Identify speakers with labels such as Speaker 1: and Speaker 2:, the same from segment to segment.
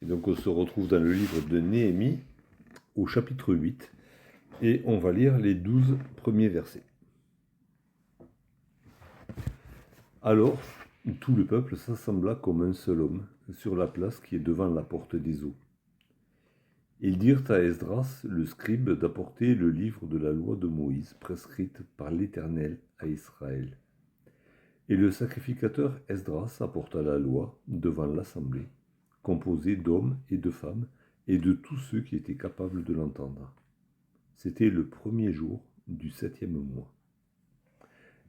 Speaker 1: Et donc on se retrouve dans le livre de Néhémie au chapitre 8 et on va lire les 12 premiers versets. Alors, tout le peuple s'assembla comme un seul homme sur la place qui est devant la porte des eaux. Ils dirent à Esdras, le scribe, d'apporter le livre de la loi de Moïse, prescrite par l'Éternel à Israël. Et le sacrificateur Esdras apporta la loi devant l'assemblée, composée d'hommes et de femmes, et de tous ceux qui étaient capables de l'entendre. C'était le premier jour du 7e mois.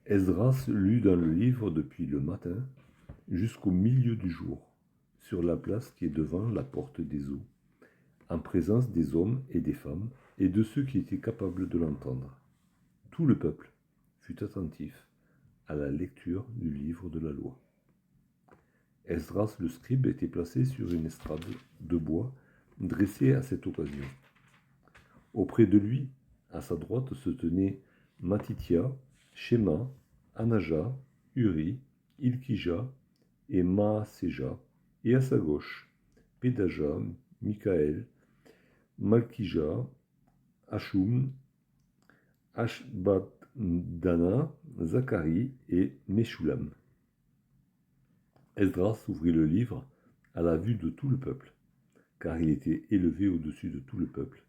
Speaker 1: Esdras lut dans le livre depuis le matin jusqu'au milieu du jour, sur la place qui est devant la porte des eaux, en présence des hommes et des femmes, et de ceux qui étaient capables de l'entendre. Tout le peuple fut attentif à la lecture du livre de la loi. Esdras le scribe était placé sur une estrade de bois dressée à cette occasion. Auprès de lui, à sa droite, se tenaient Matithia, Shema, Anaja, Uri, Ilkija et Maaseja, et à sa gauche, Pédaja, Michaël, Malkija, Hashum, Ashbadana, Zacharie et Meshulam. Esdras ouvrit le livre à la vue de tout le peuple, car il était élevé au-dessus de tout le peuple.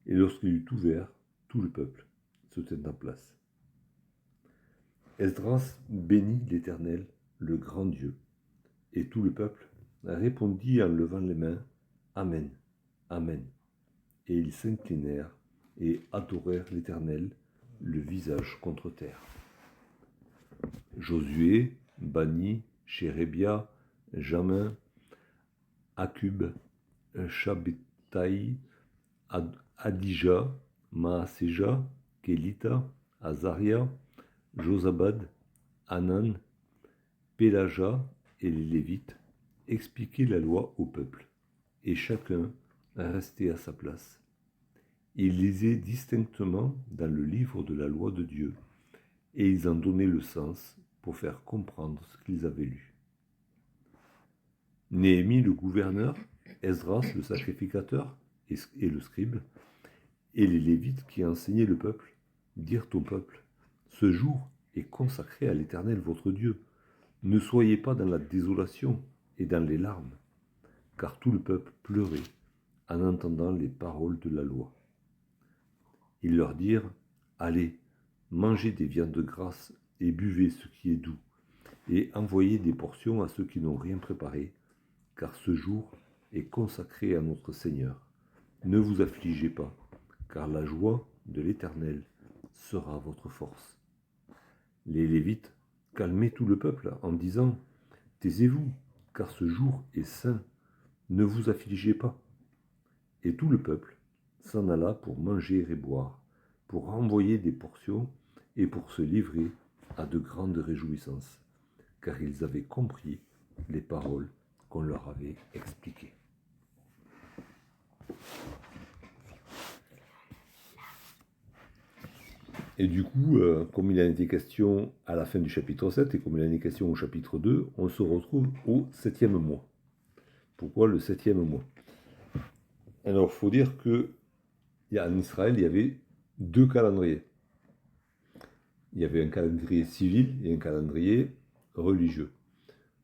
Speaker 1: Et lorsqu'il eut ouvert, tout le peuple se tint en place. Esdras bénit l'Éternel, le grand Dieu, et tout le peuple répondit en levant les mains, Amen, Amen. Et ils s'inclinèrent et adorèrent l'Éternel, le visage contre terre. Josué, Bani, Chérébia, Jamin, Akub, Shabbetai, Adija, Maaseja, Kélita, Azaria, Josabad, Hanan, Pélaja et les Lévites expliquaient la loi au peuple, et chacun restait à sa place. Ils lisaient distinctement dans le livre de la loi de Dieu, et ils en donnaient le sens pour faire comprendre ce qu'ils avaient lu. Néhémie le gouverneur, Esdras le sacrificateur et le scribe, et les Lévites qui enseignaient le peuple, dirent au peuple, « Ce jour est consacré à l'Éternel votre Dieu. Ne soyez pas dans la désolation et dans les larmes, car tout le peuple pleurait en entendant les paroles de la loi. » Ils leur dirent, « Allez, mangez des viandes grasses et buvez ce qui est doux, et envoyez des portions à ceux qui n'ont rien préparé, car ce jour est consacré à notre Seigneur. Ne vous affligez pas, car la joie de l'Éternel sera votre force. » Les Lévites calmaient tout le peuple en disant, « Taisez-vous, car ce jour est saint, ne vous affligez pas. » Et tout le peuple s'en alla pour manger et boire, pour renvoyer des portions et pour se livrer à de grandes réjouissances, car ils avaient compris les paroles qu'on leur avait expliquées. Et du coup, comme il en était question à la fin du chapitre 7 et comme il en est question au chapitre 2, on se retrouve au 7e mois. Pourquoi le 7e mois? Alors, il faut dire qu'en Israël, il y avait deux calendriers. Il y avait un calendrier civil et un calendrier religieux.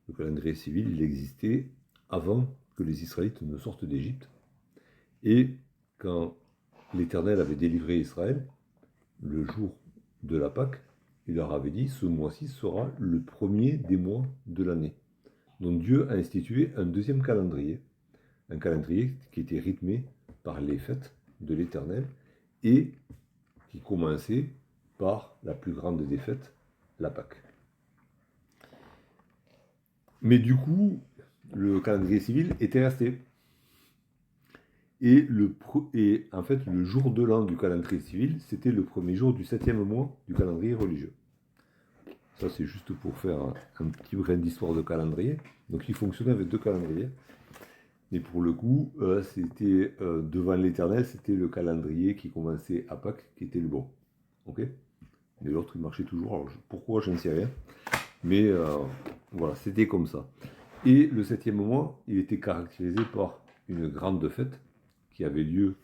Speaker 1: Le calendrier civil, il existait avant que les Israélites ne sortent d'Égypte. Et quand l'Éternel avait délivré Israël, le jour de la Pâque, il leur avait dit, ce mois-ci sera le premier des mois de l'année. Donc Dieu a institué un deuxième calendrier, un calendrier qui était rythmé par les fêtes de l'Éternel et qui commençait par la plus grande des fêtes, la Pâque. Mais du coup, le calendrier civil était resté. Et en fait, le jour de l'an du calendrier civil, c'était le premier jour du 7e mois du calendrier religieux. Ça, c'est juste pour faire un petit brin d'histoire de calendrier. Donc, il fonctionnait avec deux calendriers. Mais pour le coup, c'était devant l'Éternel, c'était le calendrier qui commençait à Pâques, qui était le bon. Ok? Mais l'autre, il marchait toujours. Alors, pourquoi, je ne sais rien. Mais voilà, c'était comme ça. Et le 7e mois, il était caractérisé par une grande fête qui avait lieu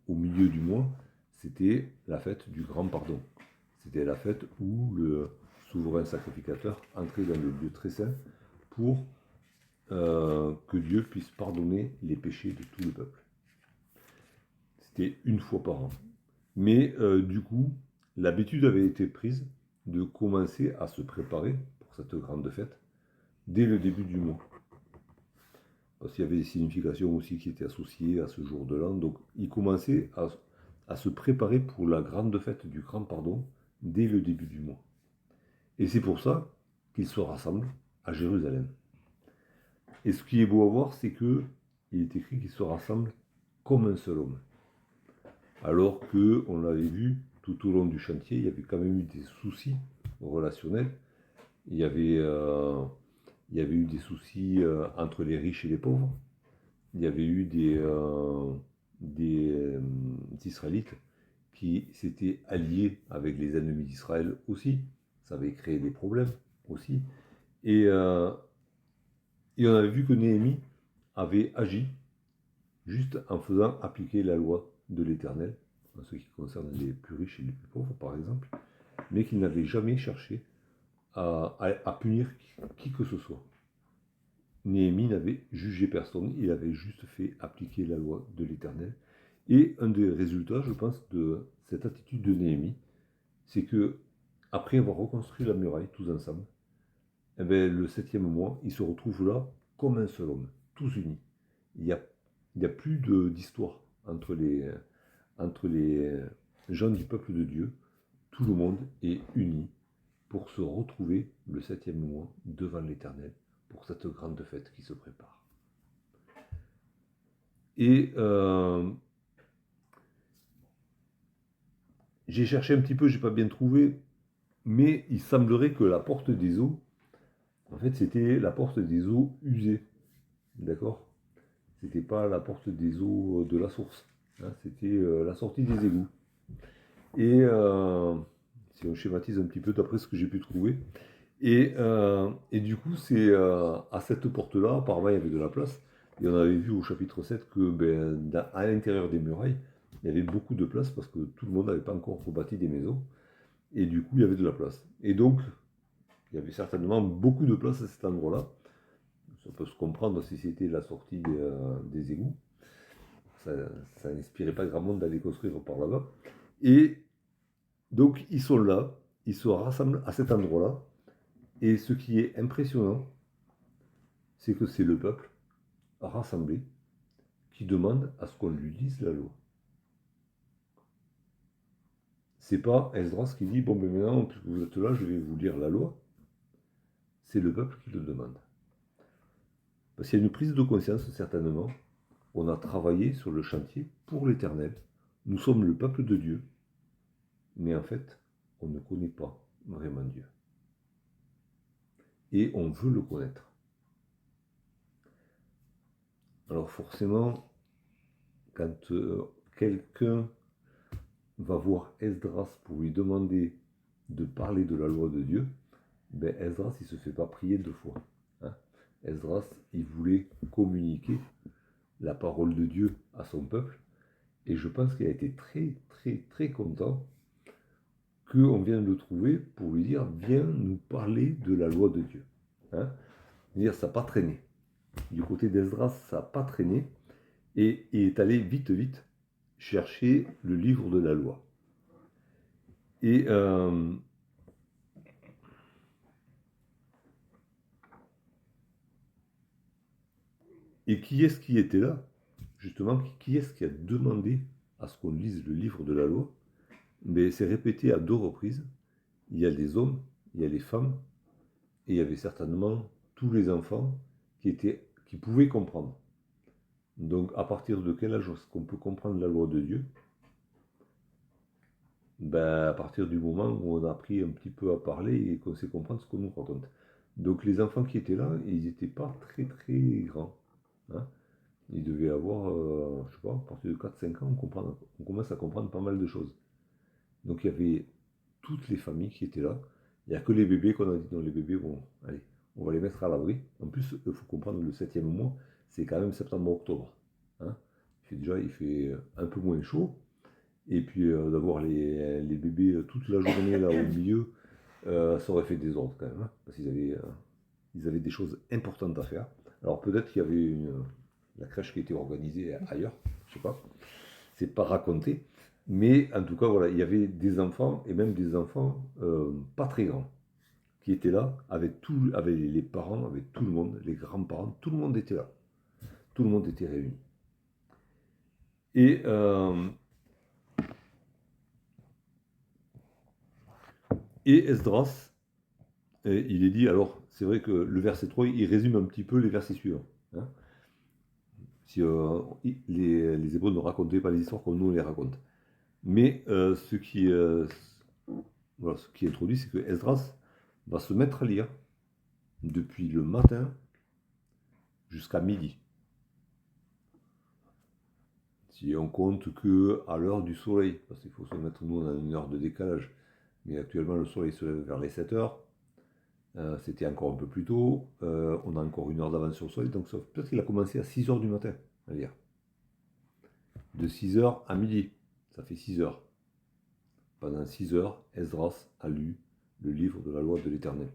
Speaker 1: au milieu du mois. C'était la fête du Grand Pardon. C'était la fête où le souverain sacrificateur entrait dans le lieu très saint pour que Dieu puisse pardonner les péchés de tout le peuple. C'était une fois par an. Mais du coup, l'habitude avait été prise de commencer à se préparer pour cette grande fête dès le début du mois. Parce qu'il y avait des significations aussi qui étaient associées à ce jour de l'an. Donc, ils commençaient à se préparer pour la grande fête du Grand Pardon dès le début du mois. Et c'est pour ça qu'ils se rassemblent à Jérusalem. Et ce qui est beau à voir, c'est qu'il est écrit qu'ils se rassemblent comme un seul homme. Alors qu'on l'avait vu tout au long du chantier, il y avait quand même eu des soucis relationnels. Il y avait eu des soucis entre les riches et les pauvres. Il y avait eu des Israélites qui s'étaient alliés avec les ennemis d'Israël aussi. Ça avait créé des problèmes aussi. Et on avait vu que Néhémie avait agi juste en faisant appliquer la loi de l'Éternel, en ce qui concerne les plus riches et les plus pauvres par exemple, mais qu'il n'avait jamais cherché à punir qui que ce soit. Néhémie n'avait jugé personne, il avait juste fait appliquer la loi de l'Éternel. Et un des résultats, je pense, de cette attitude de Néhémie, c'est que, après avoir reconstruit la muraille tous ensemble, eh bien, le 7e mois, ils se retrouvent là comme un seul homme, tous unis. Il n'y a plus d'histoire entre les gens du peuple de Dieu. Tout le monde est uni pour se retrouver le 7e mois devant l'Éternel pour cette grande fête qui se prépare. Et j'ai cherché un petit peu, j'ai pas bien trouvé, mais il semblerait que la porte des eaux, en fait, c'était la porte des eaux usées, d'accord? C'était pas la porte des eaux de la source, hein, c'était la sortie des égouts. Et si on schématise un petit peu d'après ce que j'ai pu trouver, et du coup, c'est à cette porte-là, apparemment il y avait de la place, et on avait vu au chapitre 7 que à l'intérieur des murailles, il y avait beaucoup de place parce que tout le monde n'avait pas encore rebâti des maisons, et du coup il y avait de la place. Et donc, il y avait certainement beaucoup de place à cet endroit-là. Ça peut se comprendre si c'était la sortie des égouts. Ça n'inspirait pas grand monde d'aller construire par là-bas. Et donc ils sont là, ils se rassemblent à cet endroit-là. Et ce qui est impressionnant, c'est que c'est le peuple rassemblé qui demande à ce qu'on lui lise la loi. C'est pas Esdras qui dit, bon ben maintenant, puisque vous êtes là, je vais vous lire la loi. C'est le peuple qui le demande. Parce qu'il y a une prise de conscience, certainement. On a travaillé sur le chantier pour l'Éternel. Nous sommes le peuple de Dieu. Mais en fait, on ne connaît pas vraiment Dieu. Et on veut le connaître. Alors forcément, quand quelqu'un va voir Esdras pour lui demander de parler de la loi de Dieu, ben Esdras, il ne se fait pas prier deux fois. Hein. Esdras, il voulait communiquer la parole de Dieu à son peuple, et je pense qu'il a été très, très, très content qu'on vienne le trouver pour lui dire, viens nous parler de la loi de Dieu. Hein. Dire, ça n'a pas traîné. Du côté d'Esdras, ça n'a pas traîné, et il est allé vite, vite chercher le livre de la loi. Et qui est-ce qui était là? Justement, qui est-ce qui a demandé à ce qu'on lise le livre de la loi? Mais c'est répété à 2 reprises. Il y a les hommes, il y a les femmes, et il y avait certainement tous les enfants qui pouvaient comprendre. Donc, à partir de quel âge est-ce qu'on peut comprendre la loi de Dieu? À partir du moment où on a appris un petit peu à parler et qu'on sait comprendre ce qu'on nous raconte. Donc, les enfants qui étaient là, ils n'étaient pas très très grands. Hein. Ils devaient avoir, je sais pas, à partir de 4-5 ans, on commence à comprendre pas mal de choses. Donc, il y avait toutes les familles qui étaient là. Il n'y a que les bébés qu'on a dit, non, les bébés, bon, allez, on va les mettre à l'abri. En plus, il faut comprendre que le 7e mois, c'est quand même septembre-octobre. Hein. Il fait un peu moins chaud. Et puis d'avoir les bébés toute la journée là au milieu, ça aurait fait désordre quand même. Hein, parce ils avaient des choses importantes à faire. Alors peut-être qu'il y avait la crèche qui était organisée ailleurs, je sais pas. C'est pas raconté. Mais en tout cas, voilà, il y avait des enfants, et même des enfants pas très grands, qui étaient là, avec les parents, avec tout le monde, les grands-parents, tout le monde était là. Tout le monde était réuni. Et, Esdras, il est dit, alors c'est vrai que le verset 3, il résume un petit peu les versets suivants. Hein. Si, les Hébreux ne racontaient pas les histoires comme nous on les raconte. Mais voilà, ce qui est introduit, c'est que Esdras va se mettre à lire depuis le matin jusqu'à midi. Si on compte que à l'heure du soleil, parce qu'il faut se mettre, nous on a une heure de décalage, mais actuellement le soleil se lève vers les 7 heures, c'était encore un peu plus tôt, on a encore une heure d'avance sur le soleil, donc peut-être qu'il a commencé à 6 heures du matin à lire. De 6 heures à midi, ça fait 6 heures. Pendant 6 heures, Esdras a lu le livre de la loi de l'Éternel.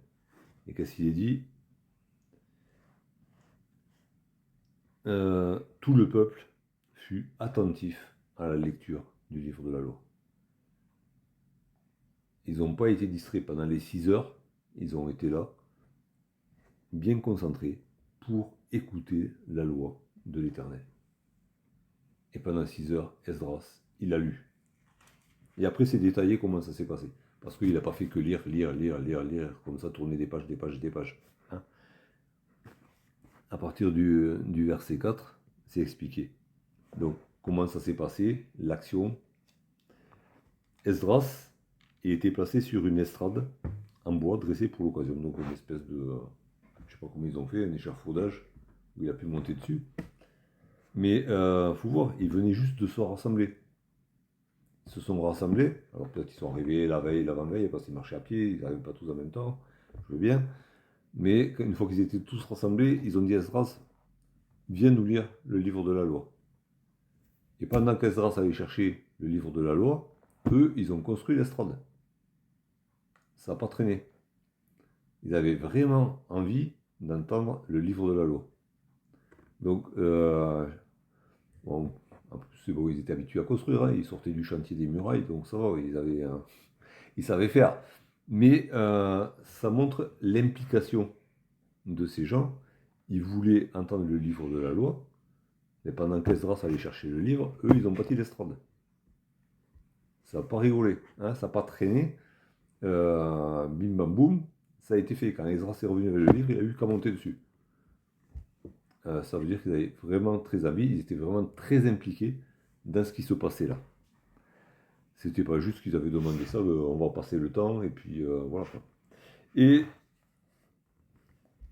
Speaker 1: Et qu'est-ce qu'il est dit? Tout le peuple fut attentif à la lecture du livre de la loi. Ils n'ont pas été distraits pendant les 6 heures, ils ont été là, bien concentrés, pour écouter la loi de l'Éternel. Et pendant 6 heures, Esdras, il a lu. Et après, c'est détaillé comment ça s'est passé. Parce qu'il n'a pas fait que lire, comme ça, tourner des pages. Hein. À partir du verset 4, c'est expliqué. Donc, comment ça s'est passé, l'action. Esdras, il était placé sur une estrade en bois dressée pour l'occasion. Donc, une espèce de, je ne sais pas comment ils ont fait, un échafaudage où il a pu monter dessus. Mais il faut voir, ils venaient juste de se rassembler. Ils se sont rassemblés, alors peut-être qu'ils sont arrivés la veille, l'avant-veille, parce qu'ils marchaient à pied, ils n'arrivent pas tous en même temps, je veux bien. Mais une fois qu'ils étaient tous rassemblés, ils ont dit à Esdras, viens nous lire le livre de la loi. Et pendant qu'Esdras allait chercher le livre de la loi, eux, ils ont construit l'estrade. Ça n'a pas traîné. Ils avaient vraiment envie d'entendre le livre de la loi. Donc, bon, en plus, c'est bon, ils étaient habitués à construire, hein, ils sortaient du chantier des murailles, donc ça va, ils savaient faire. Mais ça montre l'implication de ces gens. Ils voulaient entendre le livre de la loi, mais pendant qu'Esdras allait chercher le livre, eux, ils ont bâti l'estrade. Ça n'a pas rigolé, hein, ça n'a pas traîné. Bim bam boum, ça a été fait. Quand Esdras est revenu avec le livre, il a eu qu'à monter dessus. Ça veut dire qu'ils avaient vraiment très envie, ils étaient vraiment très impliqués dans ce qui se passait là. C'était pas juste qu'ils avaient demandé ça, on va passer le temps, et puis voilà. Et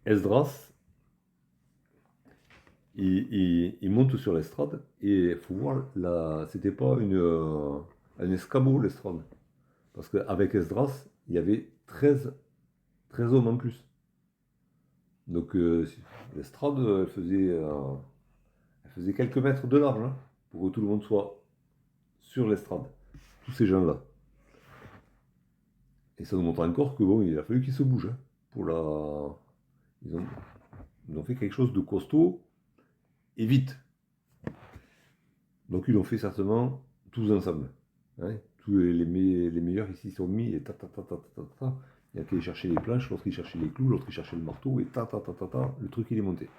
Speaker 1: Esdras, il monte sur l'estrade, et il faut voir, c'était pas un escabeau l'estrade. Parce qu'avec Esdras, il y avait 13 hommes en plus. Donc l'estrade, elle faisait quelques mètres de large, hein, pour que tout le monde soit sur l'estrade. Tous ces gens-là. Et ça nous montre encore que bon, il a fallu qu'ils se bougent. Hein, ils ont fait quelque chose de costaud et vite. Donc ils l'ont fait certainement tous ensemble. Hein. Tous les meilleurs ici sont mis et ta. Il y a qui allait chercher les planches, l'autre il cherchait les clous, l'autre il cherchait le marteau et le truc il est monté.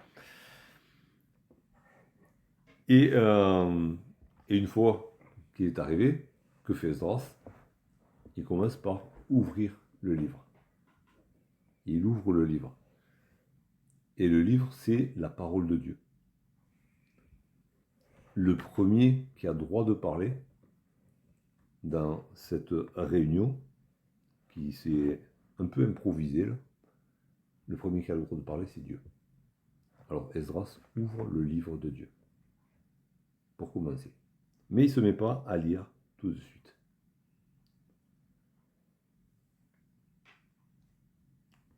Speaker 1: Et une fois qu'il est arrivé, que fait Esdras? Il commence par ouvrir le livre. Il ouvre le livre. Et le livre, c'est la parole de Dieu. Le premier qui a droit de parler dans cette réunion, qui s'est un peu improvisée, là, le premier qui a le droit de parler, c'est Dieu. Alors Esdras ouvre le livre de Dieu, pour commencer. Mais il ne se met pas à lire tout de suite.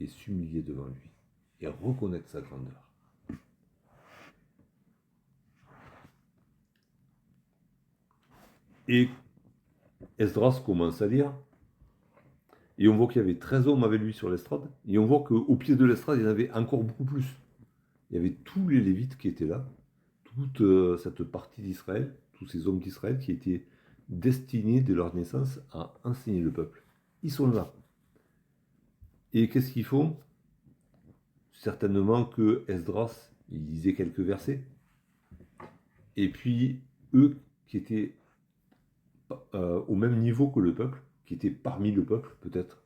Speaker 1: et s'humilier devant lui et reconnaître sa grandeur. Et Esdras commence à lire, et on voit qu'il y avait 13 hommes avec lui sur l'estrade, et on voit qu'au pied de l'estrade, il y en avait encore beaucoup plus. Il y avait tous les Lévites qui étaient là, toute cette partie d'Israël, tous ces hommes d'Israël qui étaient destinés dès leur naissance à enseigner le peuple. Ils sont là. Et qu'est-ce qu'ils font? Certainement que Esdras, il lisait quelques versets, et puis eux qui étaient au même niveau que le peuple, qui étaient parmi le peuple peut-être,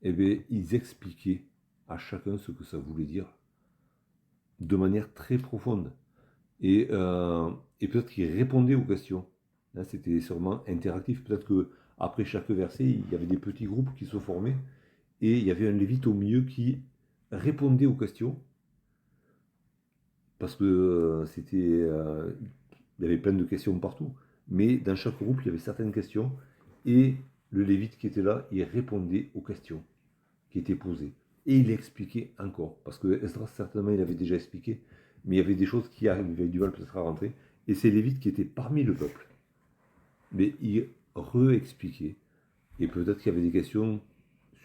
Speaker 1: eh bien, ils expliquaient à chacun ce que ça voulait dire de manière très profonde. Et peut-être qu'ils répondaient aux questions. Là, c'était sûrement interactif. Peut-être qu'après chaque verset, il y avait des petits groupes qui se formaient et il y avait un lévite au milieu qui répondait aux questions. Parce que il y avait plein de questions partout. Mais dans chaque groupe, il y avait certaines questions. Et le lévite qui était là, il répondait aux questions qui étaient posées. Et il expliquait encore. Parce que Esdras, certainement, il avait déjà expliqué. Mais il y avait des choses qui avaient du mal peut-être à rentrer. Et c'est Lévite qui était parmi le peuple. Mais il re-expliquait. Et peut-être qu'il y avait des questions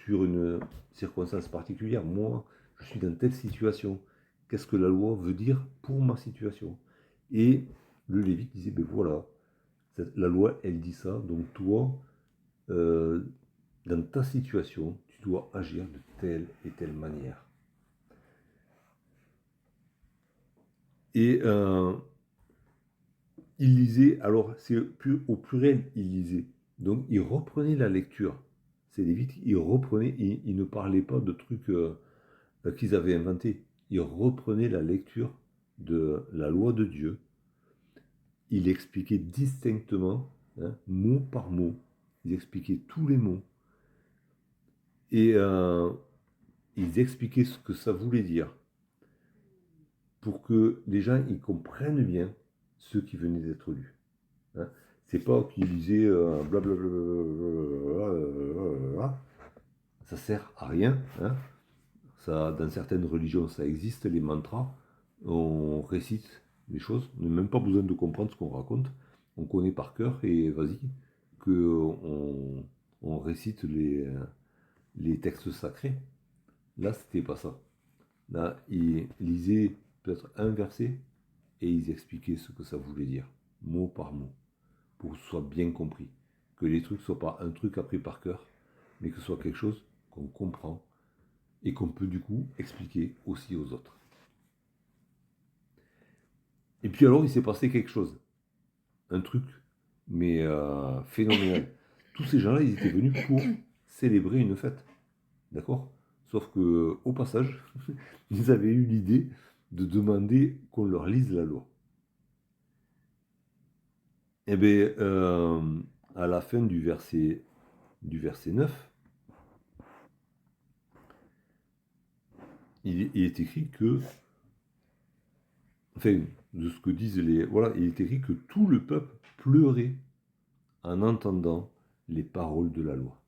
Speaker 1: sur une circonstance particulière. Moi, je suis dans telle situation. Qu'est-ce que la loi veut dire pour ma situation? Et le Lévite disait, ben voilà, la loi, elle dit ça. Donc toi, dans ta situation, tu dois agir de telle et telle manière. Et il lisait, alors c'est au pluriel, il lisait. Donc il reprenait la lecture. C'est Lévite, il reprenait, il ne parlait pas de trucs qu'ils avaient inventés. Il reprenait la lecture de la loi de Dieu. Il expliquait distinctement, hein, mot par mot. Il expliquait tous les mots. Et ils expliquaient ce que ça voulait dire. Pour que les gens ils comprennent bien ce qui venait d'être lu. Hein. C'est pas qu'ils lisaient blablabla. Ça sert à rien. Hein. Ça, dans certaines religions, ça existe, les mantras. On récite les choses. On n'a même pas besoin de comprendre ce qu'on raconte. On connaît par cœur et vas-y, on récite les textes sacrés. Là, c'était pas ça. Là, ils lisaient peut-être un verset et ils expliquaient ce que ça voulait dire, mot par mot, pour que ce soit bien compris. Que les trucs ne soient pas un truc appris par cœur, mais que ce soit quelque chose qu'on comprend et qu'on peut du coup expliquer aussi aux autres. Et puis alors, il s'est passé quelque chose. Un truc, mais phénoménal. Tous ces gens-là, ils étaient venus pour célébrer une fête. D'accord? Sauf que, au passage, ils avaient eu l'idée de demander qu'on leur lise la loi. Eh bien, à la fin du verset 9, il est écrit que, enfin, de ce que disent les... Voilà, il est écrit que tout le peuple pleurait en entendant les paroles de la loi.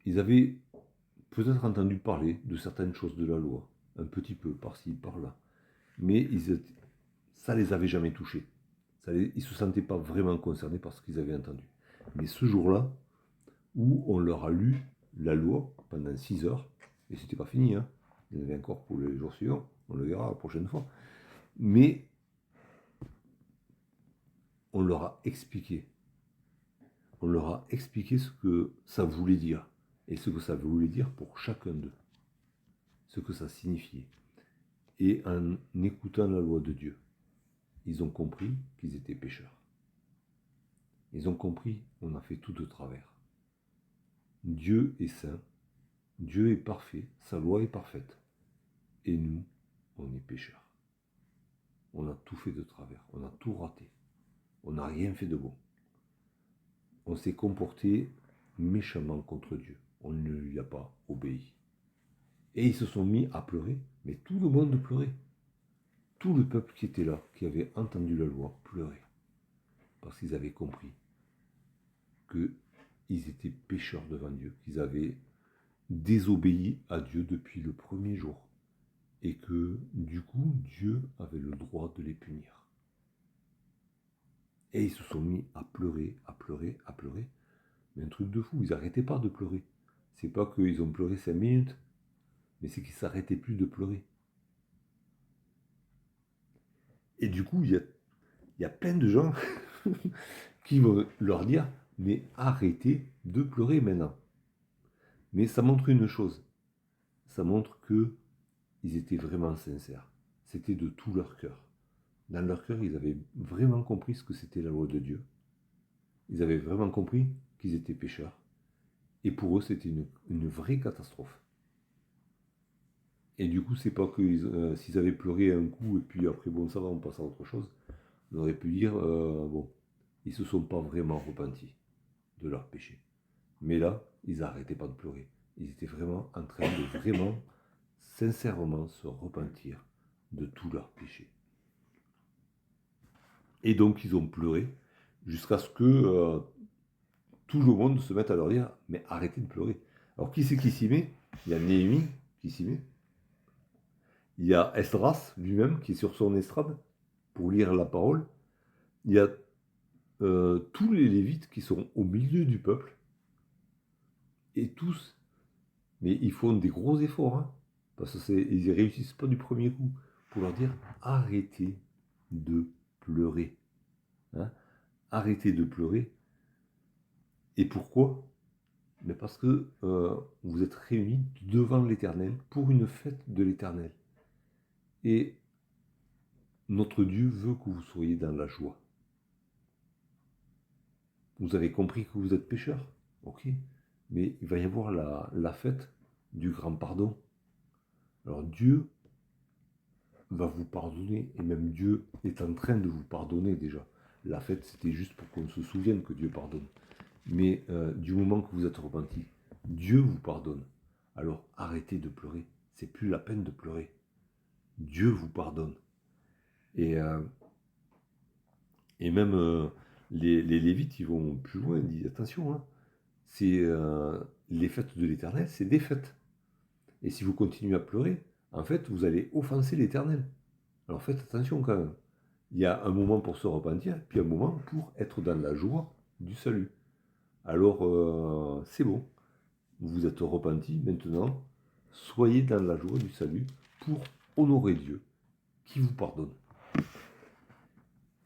Speaker 1: Ils avaient peut-être entendu parler de certaines choses de la loi, un petit peu par-ci, par-là, mais ça les avait jamais touchés. Ils ne se sentaient pas vraiment concernés par ce qu'ils avaient entendu. Mais ce jour-là, où on leur a lu la loi pendant 6 heures, et c'était pas fini, hein. Il y en avait encore pour les jours suivants, on le verra la prochaine fois, mais on leur a expliqué ce que ça voulait dire, et ce que ça voulait dire pour chacun d'eux, ce que ça signifiait. Et en écoutant la loi de Dieu, ils ont compris qu'ils étaient pécheurs. Ils ont compris qu'on a fait tout de travers. Dieu est saint, Dieu est parfait, sa loi est parfaite. Et nous, on est pécheurs. On a tout fait de travers, on a tout raté. On n'a rien fait de bon. On s'est comporté méchamment contre Dieu. On ne lui a pas obéi. Et ils se sont mis à pleurer, mais tout le monde pleurait. Tout le peuple qui était là, qui avait entendu la loi, pleurait. Parce qu'ils avaient compris que ils étaient pécheurs devant Dieu, qu'ils avaient désobéi à Dieu depuis le premier jour. Et que, du coup, Dieu avait le droit de les punir. Et ils se sont mis à pleurer, à pleurer, à pleurer. Mais un truc de fou, ils n'arrêtaient pas de pleurer. C'est pas qu'ils ont pleuré 5 minutes, mais c'est qu'ils ne s'arrêtaient plus de pleurer. Et du coup, il y a plein de gens qui vont leur dire, mais arrêtez de pleurer maintenant. Mais ça montre une chose, ça montre qu'ils étaient vraiment sincères. C'était de tout leur cœur. Dans leur cœur, ils avaient vraiment compris ce que c'était la loi de Dieu. Ils avaient vraiment compris qu'ils étaient pécheurs. Et pour eux, c'était une vraie catastrophe. Et du coup, c'est pas que s'ils avaient pleuré un coup et puis après, bon, ça va, on passe à autre chose. On aurait pu dire, bon, ils se sont pas vraiment repentis de leur péché. Mais là, ils n'arrêtaient pas de pleurer. Ils étaient vraiment en train de vraiment, sincèrement, se repentir de tous leurs péchés. Et donc, ils ont pleuré jusqu'à ce que tout le monde se mette à leur dire, mais arrêtez de pleurer. Alors, qui c'est qui s'y met? Il y a Néhémie qui s'y met. Il y a Esdras lui-même qui est sur son estrade pour lire la parole. Il y a tous les Lévites qui sont au milieu du peuple. Et tous, mais ils font des gros efforts, hein, parce qu'ils ne réussissent pas du premier coup, pour leur dire arrêtez de pleurer. Hein, arrêtez de pleurer. Et pourquoi? Mais parce que vous êtes réunis devant l'Éternel pour une fête de l'Éternel. Et notre Dieu veut que vous soyez dans la joie. Vous avez compris que vous êtes pécheurs, ok, mais il va y avoir la fête du grand pardon. Alors Dieu va vous pardonner, et même Dieu est en train de vous pardonner déjà. La fête, c'était juste pour qu'on se souvienne que Dieu pardonne. Mais du moment que vous êtes repenti, Dieu vous pardonne. Alors arrêtez de pleurer. C'est plus la peine de pleurer. Dieu vous pardonne. Et même les Lévites, ils vont plus loin. Ils disent attention, hein, c'est les fêtes de l'Éternel, c'est des fêtes. Et si vous continuez à pleurer, en fait, vous allez offenser l'Éternel. Alors faites attention quand même. Il y a un moment pour se repentir, puis un moment pour être dans la joie du salut. Alors, c'est bon. Vous vous êtes repenti, maintenant, soyez dans la joie du salut pour honorer Dieu, qui vous pardonne.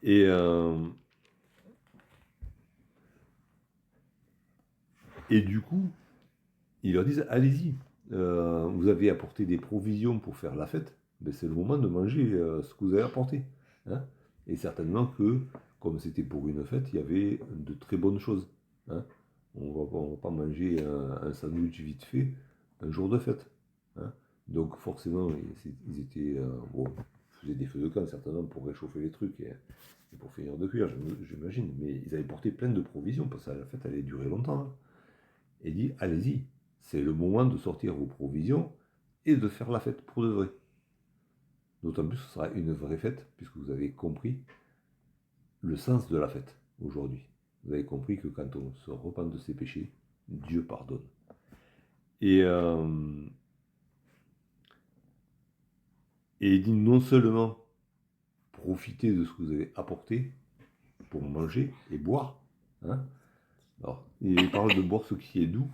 Speaker 1: Et du coup, ils leur disent, allez-y, vous avez apporté des provisions pour faire la fête, ben c'est le moment de manger ce que vous avez apporté. Hein, et certainement que, comme c'était pour une fête, il y avait de très bonnes choses. Hein. On ne va pas manger un sandwich vite fait un jour de fête. Hein. Donc forcément, ils étaient, bon, ils faisaient des feux de camp certainement pour réchauffer les trucs et pour finir de cuire, j'imagine. Mais ils avaient porté plein de provisions parce que la fête allait durer longtemps. Hein. Et dit, allez-y, c'est le moment de sortir vos provisions et de faire la fête pour de vrai. D'autant plus que ce sera une vraie fête, puisque vous avez compris le sens de la fête aujourd'hui. Vous avez compris que quand on se repent de ses péchés, Dieu pardonne. Et il dit non seulement profitez de ce que vous avez apporté pour manger et boire. Hein. Alors, il parle de boire ce qui est doux.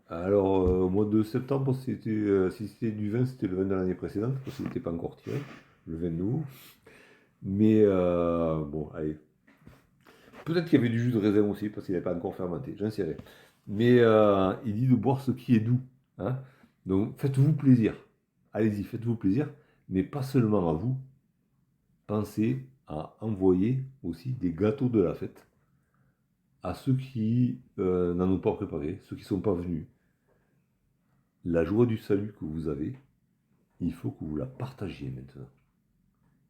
Speaker 1: Alors, au mois de septembre, si c'était du vin, c'était le vin de l'année précédente, parce qu'il n'était pas encore tiré, le vin nouveau. Mais bon, allez. Peut-être qu'il y avait du jus de raisin aussi, parce qu'il n'avait pas encore fermenté, j'en sais rien. Mais il dit de boire ce qui est doux. Hein. Donc, faites-vous plaisir. Allez-y, faites-vous plaisir, mais pas seulement à vous. Pensez à envoyer aussi des gâteaux de la fête à ceux qui n'en ont pas préparé, ceux qui ne sont pas venus. La joie du salut que vous avez, il faut que vous la partagiez maintenant.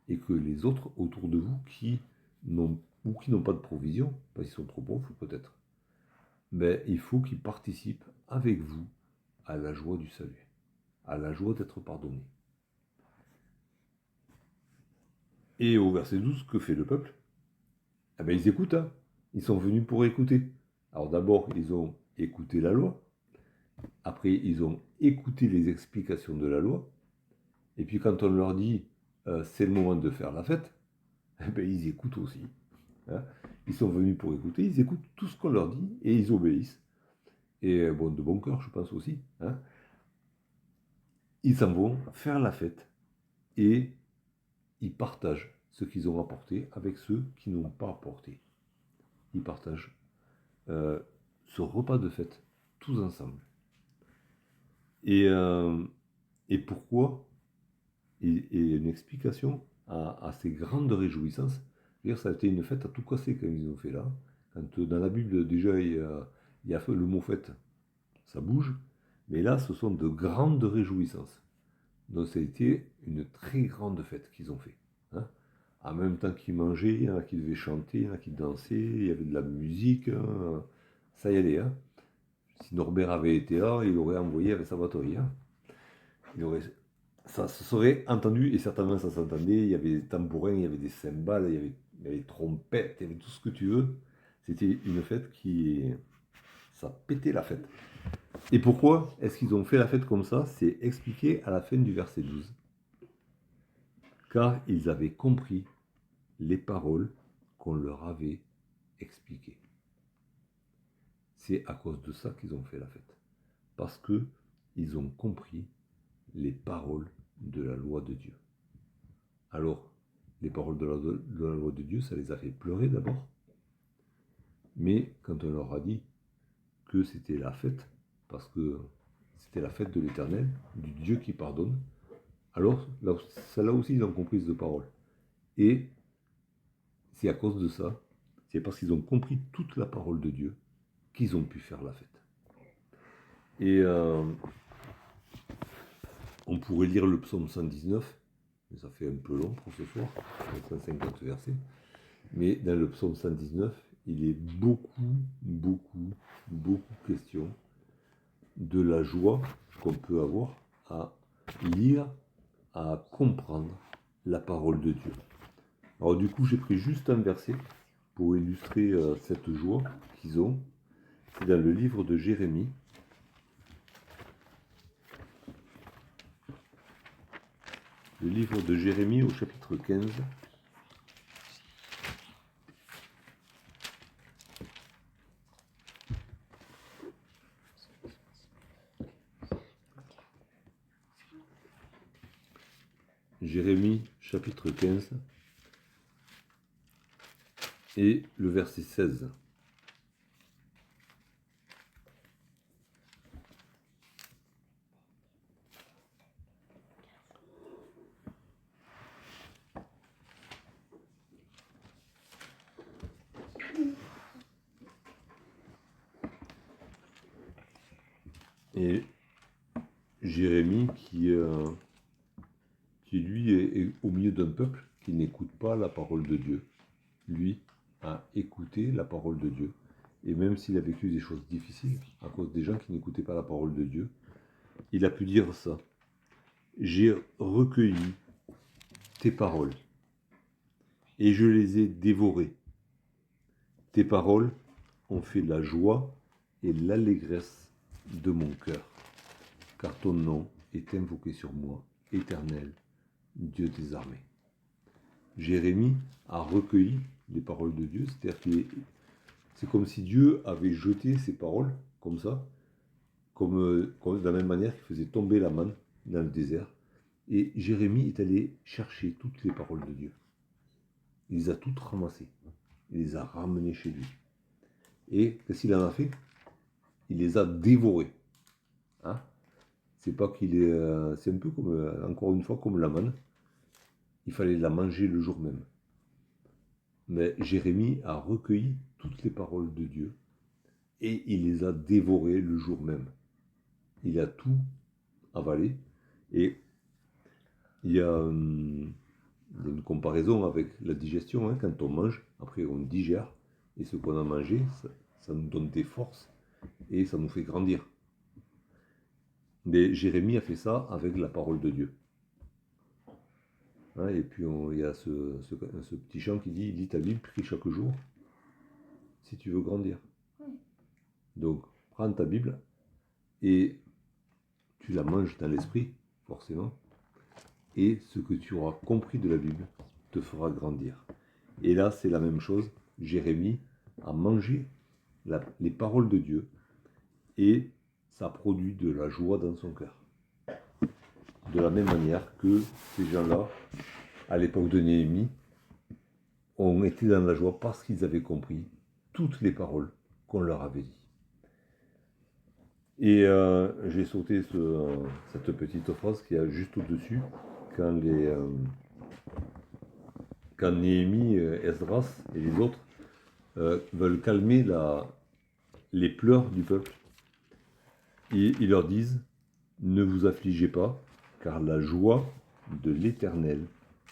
Speaker 1: Et que les autres autour de vous qui n'ont pas de provision, parce qu'ils sont trop pauvres peut-être, ben, il faut qu'ils participent avec vous à la joie du salut, à la joie d'être pardonné. Et au verset 12, que fait le peuple? Eh ben, ils écoutent, hein. Ils sont venus pour écouter. Alors d'abord, ils ont écouté la loi. Après, ils ont écouté les explications de la loi. Et puis quand on leur dit c'est le moment de faire la fête, eh ben, ils écoutent aussi. Hein. Ils sont venus pour écouter, ils écoutent tout ce qu'on leur dit et ils obéissent. Et bon, de bon cœur, je pense aussi. Hein. Ils s'en vont faire la fête et ils partagent ce qu'ils ont apporté avec ceux qui n'ont pas apporté. Ils partagent ce repas de fête tous ensemble. Et pourquoi et une explication à ces grandes réjouissances. D'ailleurs, ça a été une fête à tout casser quand ils ont fait là. Quand dans la Bible, déjà, il y a le mot fête, ça bouge. Mais là, ce sont de grandes réjouissances. Donc, ça a été une très grande fête qu'ils ont fait. Hein. En même temps qu'ils mangeaient, il y en a qui devaient chanter, il y en a qui dansaient, il y avait de la musique. Hein. Ça y allait. Hein. Si Norbert avait été là, il aurait envoyé avec sa batterie. Hein. Ça se serait entendu, et certainement ça s'entendait. Il y avait des tambourins, il y avait des cymbales, il y avait des trompettes, il y avait tout ce que tu veux. C'était une fête ça pétait la fête. Et pourquoi est-ce qu'ils ont fait la fête comme ça? C'est expliqué à la fin du verset 12. Car ils avaient compris les paroles qu'on leur avait expliquées. C'est à cause de ça qu'ils ont fait la fête. Parce qu'ils ont compris les paroles de la loi de Dieu. Alors, les paroles de la loi de Dieu, ça les a fait pleurer d'abord. Mais quand on leur a dit que c'était la fête, parce que c'était la fête de l'Éternel, du Dieu qui pardonne, alors là aussi ils ont compris de parole. Et c'est à cause de ça, c'est parce qu'ils ont compris toute la parole de Dieu qu'ils ont pu faire la fête. Et on pourrait lire le psaume 119, mais ça fait un peu long pour ce soir, 150 versets. Mais dans le psaume 119, il est beaucoup question de la joie qu'on peut avoir à lire, à comprendre la parole de Dieu. Alors du coup, j'ai pris juste un verset pour illustrer cette joie qu'ils ont. C'est dans le livre de Jérémie. Le livre de Jérémie au chapitre 15. Jérémie chapitre 15 et le verset 16. Et Jérémie qui lui est au milieu d'un peuple qui n'écoute pas la parole de Dieu. Lui a écouté la parole de Dieu. Et même s'il a vécu des choses difficiles à cause des gens qui n'écoutaient pas la parole de Dieu, il a pu dire ça. J'ai recueilli tes paroles et je les ai dévorées. Tes paroles ont fait la joie et l'allégresse de mon cœur, car ton nom est invoqué sur moi, Éternel, Dieu des armées. Jérémie a recueilli les paroles de Dieu, c'est-à-dire que c'est comme si Dieu avait jeté ses paroles, comme ça, comme de la même manière qu'il faisait tomber la manne dans le désert. Et Jérémie est allé chercher toutes les paroles de Dieu. Il les a toutes ramassées. Il les a ramenées chez lui. Et qu'est-ce qu'il en a fait? Il les a dévorées. Hein? C'est pas qu'il est. C'est un peu comme, encore une fois, comme la manne. Il fallait la manger le jour même. Mais Jérémie a recueilli toutes les paroles de Dieu et il les a dévorées le jour même. Il a tout avalé et il y a une comparaison avec la digestion. Hein, quand on mange, après on digère et ce qu'on a mangé, ça nous donne des forces et ça nous fait grandir. Mais Jérémie a fait ça avec la parole de Dieu. Hein, et puis il y a ce petit chant qui dit « Lis ta Bible, prie chaque jour, si tu veux grandir. » Donc, prends ta Bible et tu la manges dans l'esprit, forcément. Et ce que tu auras compris de la Bible te fera grandir. Et là, c'est la même chose. Jérémie a mangé les paroles de Dieu et ça produit de la joie dans son cœur. De la même manière que ces gens-là, à l'époque de Néhémie, ont été dans la joie parce qu'ils avaient compris toutes les paroles qu'on leur avait dit. Et j'ai sauté cette petite phrase qui est juste au-dessus, quand Néhémie, Esdras et les autres veulent calmer les pleurs du peuple. Et ils leur disent, ne vous affligez pas, car la joie de l'Éternel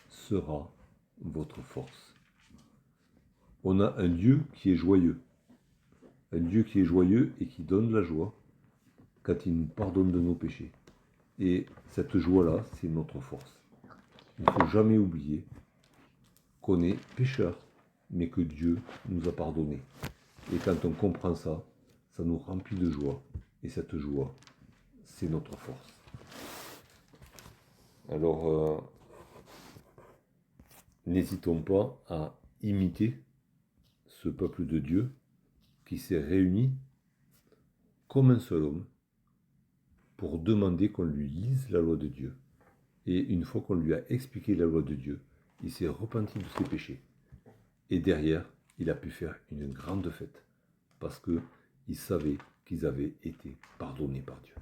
Speaker 1: sera votre force. On a un Dieu qui est joyeux. Un Dieu qui est joyeux et qui donne la joie quand il nous pardonne de nos péchés. Et cette joie-là, c'est notre force. Il ne faut jamais oublier qu'on est pécheurs, mais que Dieu nous a pardonné. Et quand on comprend ça, ça nous remplit de joie. Et cette joie, c'est notre force. Alors, n'hésitons pas à imiter ce peuple de Dieu qui s'est réuni comme un seul homme pour demander qu'on lui lise la loi de Dieu. Et une fois qu'on lui a expliqué la loi de Dieu, il s'est repenti de ses péchés. Et derrière, il a pu faire une grande fête parce qu'il savait qu'ils avaient été pardonnés par Dieu.